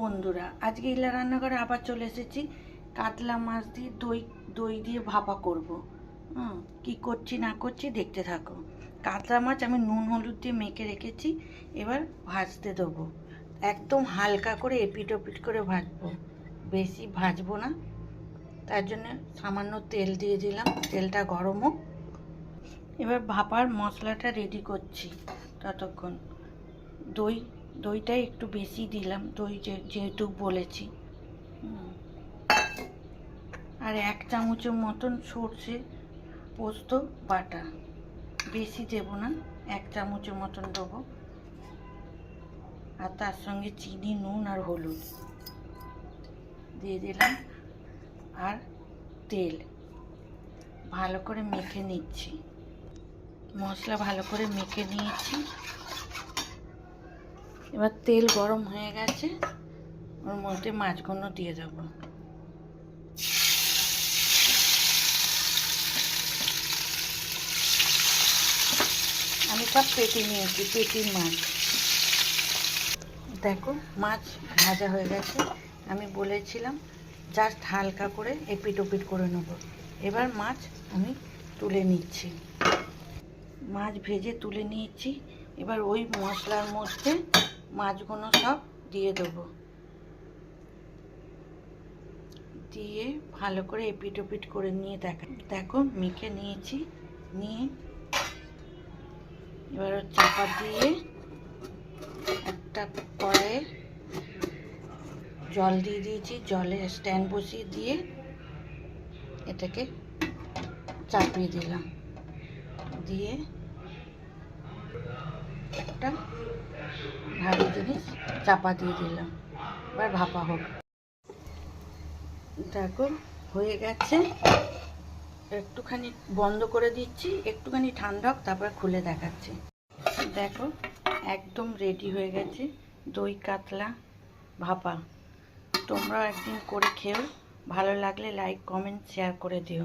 বন্ধুরা, আজকে ইলা রান্নাঘরে আবার চলে এসেছি। কাতলা মাছ দিয়ে দই দিয়ে ভাপা করব। কি করছি না করছি দেখতে থাকো। কাতলা মাছ আমি নুন হলুদ দিয়ে মেখে রেখেছি, এবার ভাজতে দেবো। একদম হালকা করে এপিট ওপিট করে ভাজবো, বেশি ভাজবো না। তার জন্য সামান্য তেল দিয়ে দিলাম, তেলটা গরম হোক। এবার ভাপার মশলাটা রেডি করছি। ততক্ষণ দইটা একটু বেশি দিলাম, দই যেহেতু বলেছি। আর 1 চামচের মতন সর্ষে পোস্ত বাটা, বেশি দেবো না, 1 চামচের মতন দেবো। আর তার সঙ্গে চিনি, নুন আর হলুদ দিয়ে দিলাম, আর তেল। ভালো করে মেখে নিচ্ছি, মশলা ভালো করে মেখে নিয়েছি। এবার তেল গরম হয়ে গেছে, ওর মধ্যে মাছগুলো দিয়ে দেবো। আমি সব পেটি নিয়েছি, পেটির মাছ। দেখো মাছ ভাজা হয়ে গেছে। আমি বলেছিলাম জাস্ট হালকা করে এপিট ওপিট করে নেবো। এবার মাছ আমি তুলে নিচ্ছি, মাছ ভেজে তুলে নিয়েছি। এবার ওই মশলার মধ্যে মাছগুলো সব দিয়ে দেবো, দিয়ে ভালো করে এপিট ওপিট করে নিয়ে দেখো মেখে নিয়েছি। নিয়ে এবার চাপা দিয়ে একটা কড়াইয়ে জল দিয়ে দিয়েছি, জলে স্ট্যান্ড বসিয়ে দিয়ে এটাকে চাপিয়ে দিলাম, দিয়ে একটা ভারী জিনিস চাপা দিয়ে দিলাম। এবার ভাপা হোক। দেখো হয়ে গেছে, একটুখানি বন্ধ করে দিচ্ছি, একটুখানি ঠান্ডা হোক, তারপর খুলে দেখাচ্ছি। দেখো একদম রেডি হয়ে গেছে দই কাতলা ভাপা। তোমরাও একদিন করে খেও, ভালো লাগলে লাইক কমেন্ট শেয়ার করে দিও।